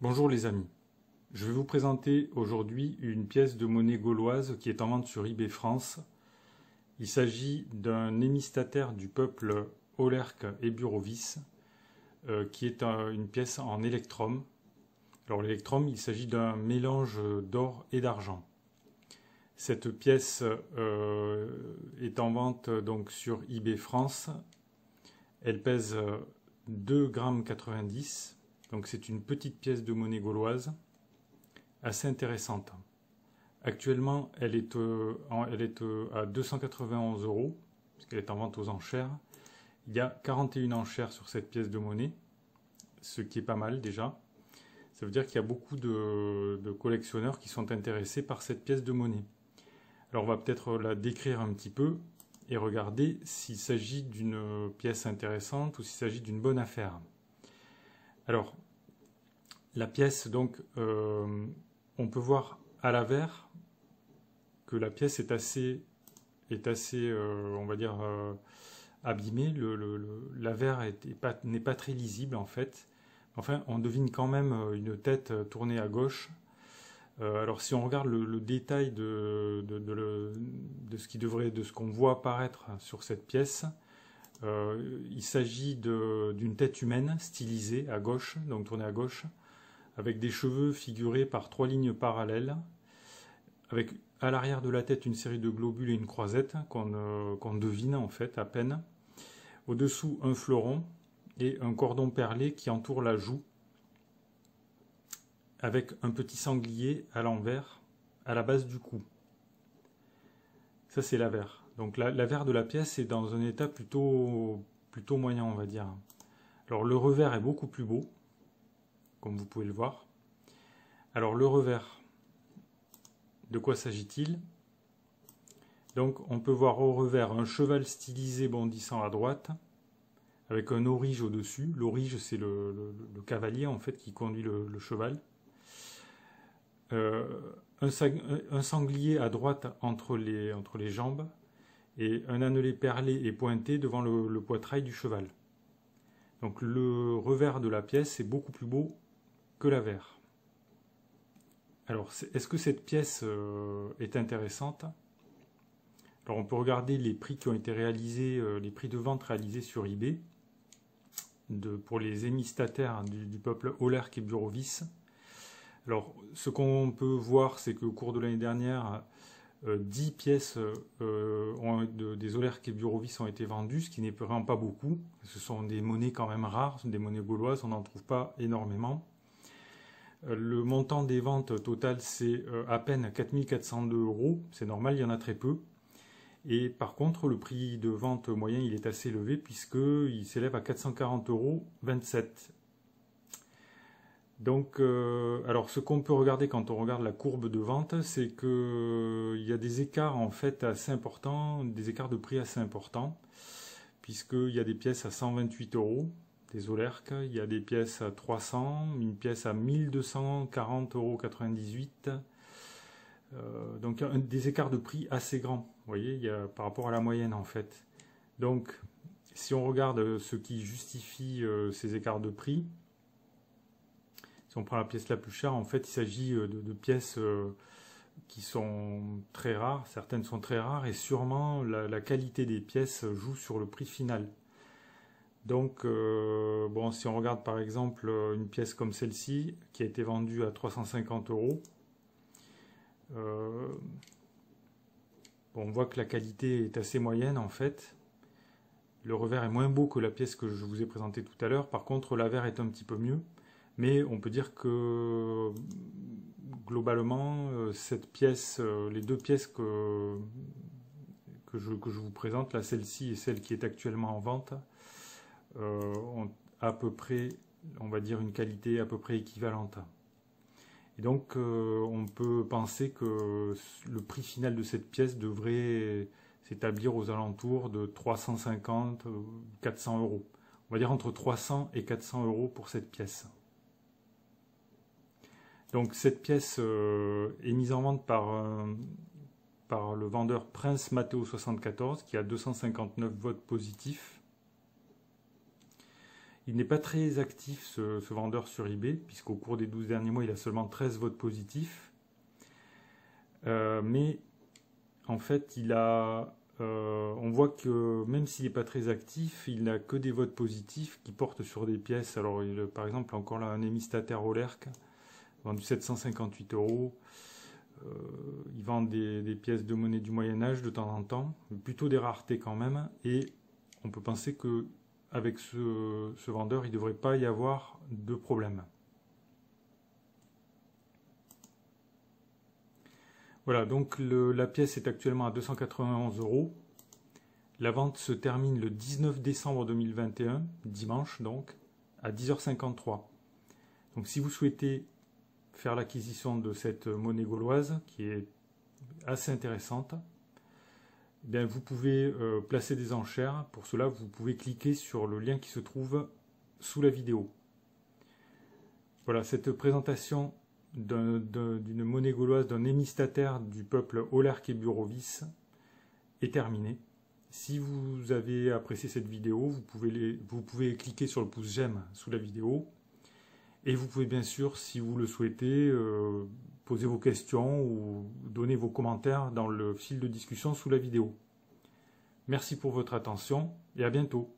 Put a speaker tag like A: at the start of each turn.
A: Bonjour les amis, je vais vous présenter aujourd'hui une pièce de monnaie gauloise qui est en vente sur eBay France. Il s'agit d'un hémistataire du peuple Aulerque et Burovis qui est une pièce en électrum. Alors l'électrum, il s'agit d'un mélange d'or et d'argent. Cette pièce est en vente donc sur eBay France. Elle pèse 2,90 g. Donc c'est une petite pièce de monnaie gauloise, assez intéressante. Actuellement, elle est à 291 €, parce qu'elle est en vente aux enchères. Il y a 41 enchères sur cette pièce de monnaie, ce qui est pas mal déjà. Ça veut dire qu'il y a beaucoup de collectionneurs qui sont intéressés par cette pièce de monnaie. Alors on va peut-être la décrire un petit peu et regarder s'il s'agit d'une pièce intéressante ou s'il s'agit d'une bonne affaire. Alors, la pièce, donc, on peut voir à l'avers que la pièce est assez on va dire, abîmée. L'avers n'est pas très lisible, en fait. Enfin, on devine quand même une tête tournée à gauche. Alors, si on regarde le détail de ce qu'on voit apparaître sur cette pièce, il s'agit d'une tête humaine stylisée à gauche, donc tournée à gauche, avec des cheveux figurés par 3 lignes parallèles, avec à l'arrière de la tête une série de globules et une croisette qu'on devine en fait à peine. Au-dessous un fleuron et un cordon perlé qui entoure la joue, avec un petit sanglier à l'envers à la base du cou. Ça c'est l'avers. Donc l'avers de la pièce est dans un état plutôt moyen, on va dire. Alors le revers est beaucoup plus beau, comme vous pouvez le voir. Alors le revers, de quoi s'agit-il? Donc on peut voir au revers un cheval stylisé bondissant à droite, avec un aurige au-dessus. L'aurige, c'est le cavalier en fait qui conduit le cheval. Un sanglier à droite entre les jambes, et un annelé perlé et pointé devant le poitrail du cheval. Donc le revers de la pièce est beaucoup plus beau que l'avers. Alors est-ce que cette pièce est intéressante? Alors on peut regarder les prix qui ont été réalisés, les prix de vente réalisés sur eBay pour les hémistataires du peuple Aulerque et Burovis. Alors ce qu'on peut voir, c'est qu'au cours de l'année dernière, 10 pièces des Aulerque et Burovis ont été vendues, ce qui n'est vraiment pas beaucoup. Ce sont des monnaies quand même rares, des monnaies gauloises, on n'en trouve pas énormément. Le montant des ventes totales, c'est à peine 4 402 €, c'est normal, il y en a très peu. Et par contre, le prix de vente moyen, il est assez élevé puisqu'il s'élève à 440,27 €. Donc, alors ce qu'on peut regarder quand on regarde la courbe de vente, c'est qu'il y a des écarts en fait assez importants, des écarts de prix assez importants, puisqu'il y a des pièces à 128 €, des Aulerque, il y a des pièces à 300, une pièce à 1240,98 €. Donc il y a des écarts de prix assez grands, vous voyez, par rapport à la moyenne en fait. Donc, si on regarde ce qui justifie ces écarts de prix, si on prend la pièce la plus chère, en fait, il s'agit de pièces qui sont très rares. Certaines sont très rares et sûrement la qualité des pièces joue sur le prix final. Donc, bon, si on regarde par exemple une pièce comme celle-ci, qui a été vendue à 350 €, bon, on voit que la qualité est assez moyenne en fait. Le revers est moins beau que la pièce que je vous ai présentée tout à l'heure. Par contre, l'avers est un petit peu mieux. Mais on peut dire que globalement, cette pièce, les deux pièces que je vous présente, là, celle-ci et celle qui est actuellement en vente, ont à peu près, on va dire, une qualité à peu près équivalente. Et donc, on peut penser que le prix final de cette pièce devrait s'établir aux alentours de 350 ou 400 €. On va dire entre 300 et 400 € pour cette pièce. Donc cette pièce est mise en vente par le vendeur Prince Matteo 74 qui a 259 votes positifs. Il n'est pas très actif ce vendeur sur eBay, puisqu'au cours des 12 derniers mois, il a seulement 13 votes positifs. Mais en fait, on voit que même s'il n'est pas très actif, il n'a que des votes positifs qui portent sur des pièces. Alors, par exemple, encore là, un hémistatère Olerk, vendu 758 €. Il vend des pièces de monnaie du Moyen-Âge de temps en temps, plutôt des raretés quand même. Et on peut penser qu'avec ce vendeur, il ne devrait pas y avoir de problème. Voilà, donc la pièce est actuellement à 291 €. La vente se termine le 19 décembre 2021, dimanche donc, à 10h53. Donc si vous souhaitez faire l'acquisition de cette monnaie gauloise, qui est assez intéressante, eh bien vous pouvez placer des enchères. Pour cela, vous pouvez cliquer sur le lien qui se trouve sous la vidéo. Voilà, cette présentation d'une monnaie gauloise, d'un hémistataire du peuple Olerk et Burovis est terminée. Si vous avez apprécié cette vidéo, vous pouvez cliquer sur le pouce j'aime sous la vidéo. Et vous pouvez bien sûr, si vous le souhaitez, poser vos questions ou donner vos commentaires dans le fil de discussion sous la vidéo. Merci pour votre attention et à bientôt.